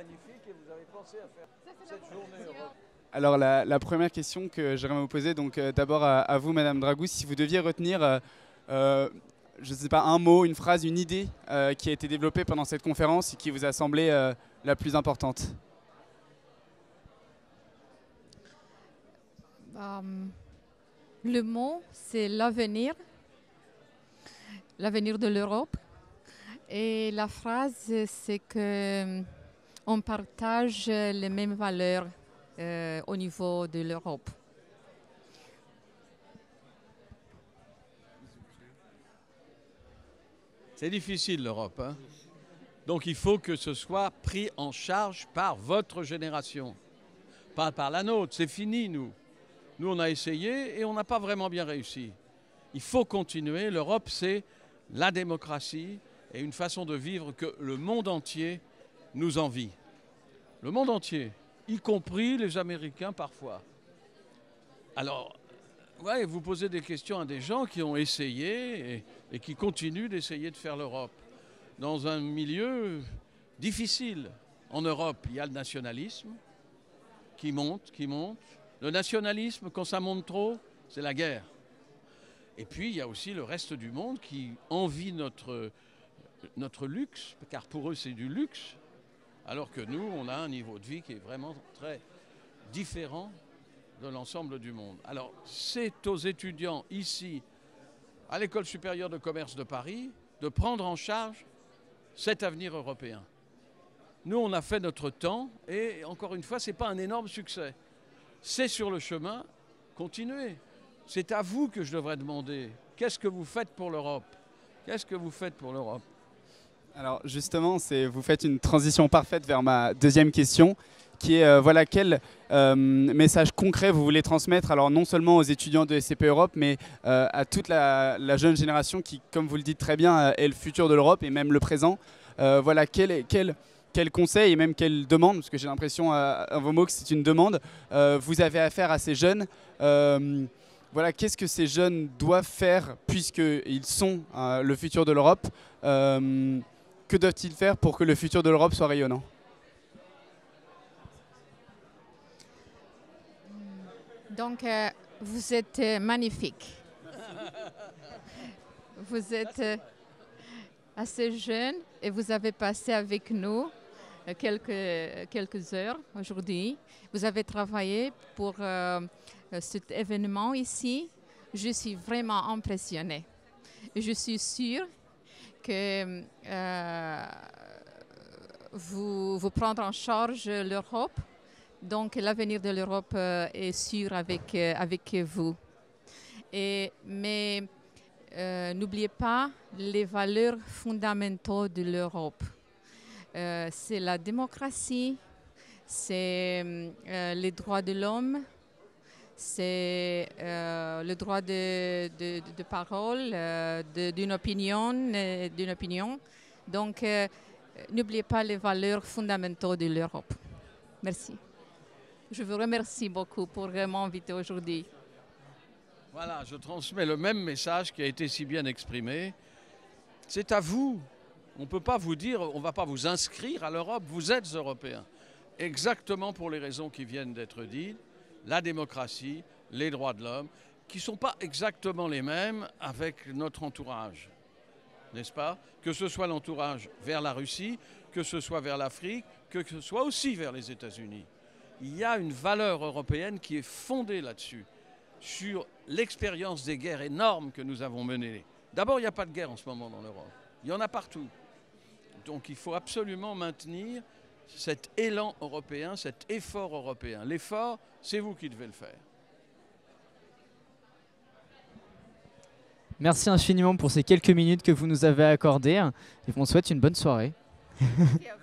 magnifique et vous avez pensé à faire cette journée Europe. Alors la première question que j'aimerais vous poser, donc d'abord à vous, Madame Dragou, si vous deviez retenir, je ne sais pas, un mot, une phrase, une idée qui a été développée pendant cette conférence et qui vous a semblé la plus importante. Le mot, c'est l'avenir de l'Europe. Et la phrase, c'est qu'on partage les mêmes valeurs au niveau de l'Europe. C'est difficile l'Europe, hein? Donc il faut que ce soit pris en charge par votre génération, pas par la nôtre. C'est fini, nous. Nous, on a essayé et on n'a pas vraiment bien réussi. Il faut continuer. L'Europe, c'est la démocratie et une façon de vivre que le monde entier nous envie. Le monde entier, y compris les Américains parfois. Alors, ouais, vous posez des questions à des gens qui ont essayé et qui continuent d'essayer de faire l'Europe. Dans un milieu difficile. En Europe, il y a le nationalisme qui monte. Le nationalisme, quand ça monte trop, c'est la guerre. Et puis, il y a aussi le reste du monde qui envie notre luxe, car pour eux, c'est du luxe, alors que nous, on a un niveau de vie qui est vraiment très différent de l'ensemble du monde. Alors, c'est aux étudiants ici, à l'École supérieure de commerce de Paris, de prendre en charge cet avenir européen. Nous, on a fait notre temps et, encore une fois, ce n'est pas un énorme succès. C'est sur le chemin, continuez. C'est à vous que je devrais demander. Qu'est-ce que vous faites pour l'Europe? Qu'est-ce que vous faites pour l'Europe? Alors justement, vous faites une transition parfaite vers ma deuxième question, qui est voilà, quel message concret vous voulez transmettre, alors non seulement aux étudiants de SCP Europe, mais à toute la jeune génération qui, comme vous le dites très bien, est le futur de l'Europe et même le présent. Voilà, quel conseil et même quelle demande, parce que j'ai l'impression à vos mots que c'est une demande, vous avez à faire à ces jeunes. Voilà, qu'est-ce que ces jeunes doivent faire puisqu'ils sont le futur de l'Europe? Que doivent-ils faire pour que le futur de l'Europe soit rayonnant? Donc, vous êtes magnifique. Vous êtes assez jeune et vous avez passé avec nous quelques heures aujourd'hui. Vous avez travaillé pour cet événement ici. Je suis vraiment impressionnée. Je suis sûre que vous prendre en charge l'Europe. Donc l'avenir de l'Europe est sûr avec vous. Mais n'oubliez pas les valeurs fondamentales de l'Europe. C'est la démocratie, c'est les droits de l'homme, c'est le droit de parole, d'une opinion. Donc, n'oubliez pas les valeurs fondamentales de l'Europe. Merci. Je vous remercie beaucoup pour m'inviter aujourd'hui. Voilà, je transmets le même message qui a été si bien exprimé. C'est à vous. On ne peut pas vous dire, on ne va pas vous inscrire à l'Europe. Vous êtes européens. Exactement pour les raisons qui viennent d'être dites. La démocratie, les droits de l'homme, qui ne sont pas exactement les mêmes avec notre entourage. N'est-ce pas? Que ce soit l'entourage vers la Russie, que ce soit vers l'Afrique, que ce soit aussi vers les États-Unis. Il y a une valeur européenne qui est fondée là-dessus, sur l'expérience des guerres énormes que nous avons menées. D'abord, il n'y a pas de guerre en ce moment dans l'Europe. Il y en a partout. Donc il faut absolument maintenir cet élan européen, cet effort européen. L'effort, c'est vous qui devez le faire. Merci infiniment pour ces quelques minutes que vous nous avez accordées et on souhaite une bonne soirée. Merci à vous.